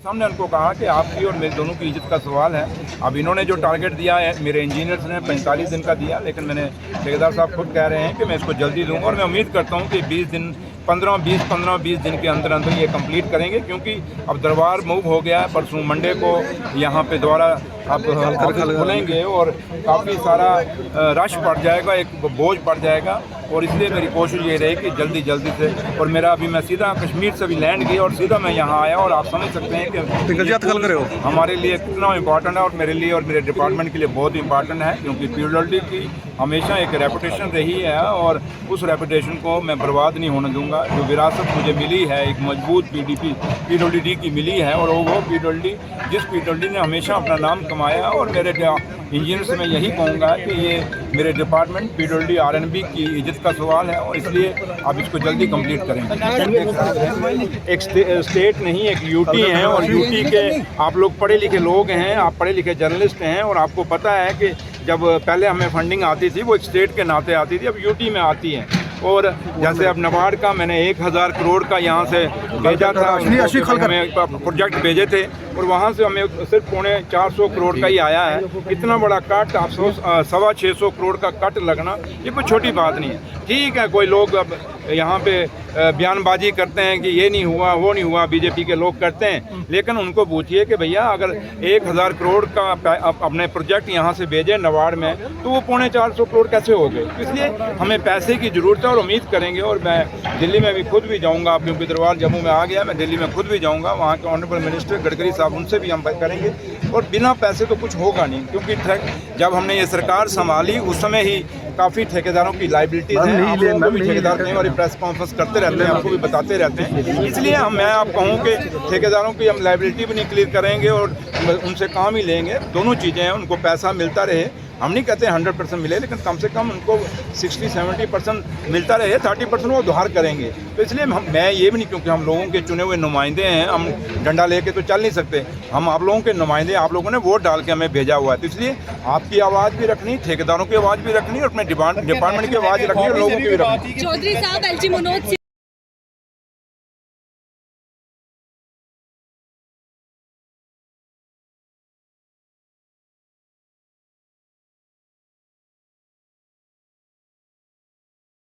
सामने उनको कहा कि आपकी और मेरे दोनों की इज्जत का सवाल है। अब इन्होंने जो टारगेट दिया है, मेरे इंजीनियर्स ने 45 दिन का दिया, लेकिन मैंने ठेकेदार साहब खुद कह रहे हैं कि मैं इसको जल्दी दूंगा और मैं उम्मीद करता हूं कि 20 दिन 15-20 दिन के अंदर अंदर ये कंप्लीट करेंगे, क्योंकि अब दरबार मूव हो गया है। परसों मंडे को यहाँ पे दोबारा अब खुलेंगे और काफ़ी सारा रश बढ़ जाएगा, एक बोझ बढ़ जाएगा, और इसलिए मेरी कोशिश ये रही कि जल्दी से, और मेरा अभी मैं सीधा कश्मीर से भी लैंड किया और सीधा मैं यहाँ आया, और आप समझ सकते हैं कि हमारे लिए कितना इम्पॉर्टेंट है, और मेरे लिए और मेरे डिपार्टमेंट के लिए बहुत इंपॉर्टेंट है, क्योंकि पीडब्ल्यूडी की हमेशा एक रेपुटेशन रही है और उस रेपुटेशन को मैं बर्बाद नहीं होने दूंगा। जो विरासत मुझे मिली है, एक मजबूत पीडब्ल्यूडी की मिली है, और वो पीडब्ल्यूडी जिस पीडब्ल्यूडी ने हमेशा अपना नाम कमाया, और मेरे इंजीनियर से मैं यही कहूँगा कि ये मेरे डिपार्टमेंट पीडब्ल्यूडी आरएनबी की इज्जत का सवाल है, और इसलिए आप इसको जल्दी कंप्लीट करेंगे। एक स्टेट नहीं, एक यूटी है, और यूटी के आप लोग पढ़े लिखे लोग हैं, आप पढ़े लिखे जर्नलिस्ट हैं, और आपको पता है कि जब पहले हमें फंडिंग आती थी वो एक स्टेट के नाते आती थी, अब यूटी में आती है। और जैसे अब नबार्ड का मैंने 1000 करोड़ का यहाँ से भेजा था, हमें प्रोजेक्ट भेजे थे, और वहाँ से हमें सिर्फ 450 करोड़ का ही आया है। इतना बड़ा कट, आप 625 करोड़ का कट लगना ये कोई छोटी बात नहीं है। ठीक है, कोई लोग अब यहाँ पे बयानबाजी करते हैं कि ये नहीं हुआ, वो नहीं हुआ, बीजेपी के लोग करते हैं, लेकिन उनको पूछिए कि भैया अगर 1000 करोड़ का अपने प्रोजेक्ट यहाँ से भेजे नबार्ड में, तो वो 450 करोड़ कैसे हो गए? इसलिए हमें पैसे की ज़रूरत है, और उम्मीद करेंगे। और मैं दिल्ली में भी खुद भी जाऊँगा, क्योंकि दरबार जम्मू में आ गया, मैं दिल्ली में खुद भी जाऊँगा, वहाँ के ऑनरेबल मिनिस्टर गडकरी साहब, उनसे भी हम करेंगे। और बिना पैसे तो कुछ होगा नहीं, क्योंकि जब हमने ये सरकार संभाली उस समय ही काफ़ी ठेकेदारों की लाइबिलिटीज़ हैं, आप लोगों को भी ठेकेदार कहीं और प्रेस कॉन्फ्रेंस करते रहते हैं, आपको भी बताते रहते हैं। इसलिए मैं आप कहूँ कि ठेकेदारों की हम लाइबिलिटी भी नहीं क्लियर करेंगे और उनसे काम ही लेंगे। दोनों चीज़ें हैं, उनको पैसा मिलता रहे। हम नहीं कहते 100% मिले, लेकिन कम से कम उनको 60-70% मिलता रहे, 30% वो उधार करेंगे। तो इसलिए मैं ये भी नहीं, क्योंकि हम लोगों के चुने हुए नुमाइंदे हैं, हम डंडा लेके तो चल नहीं सकते, हम आप लोगों के नुमाइंदे, आप लोगों ने वोट डाल के हमें भेजा हुआ है। तो इसलिए आपकी आवाज़ भी रखनी, ठेकेदारों की आवाज़ भी रखनी, और अपने डिपार्टमेंट की आवाज़ रखनी, और लोगों की भी रखनी। चौधरी साहब, एलजी मनोज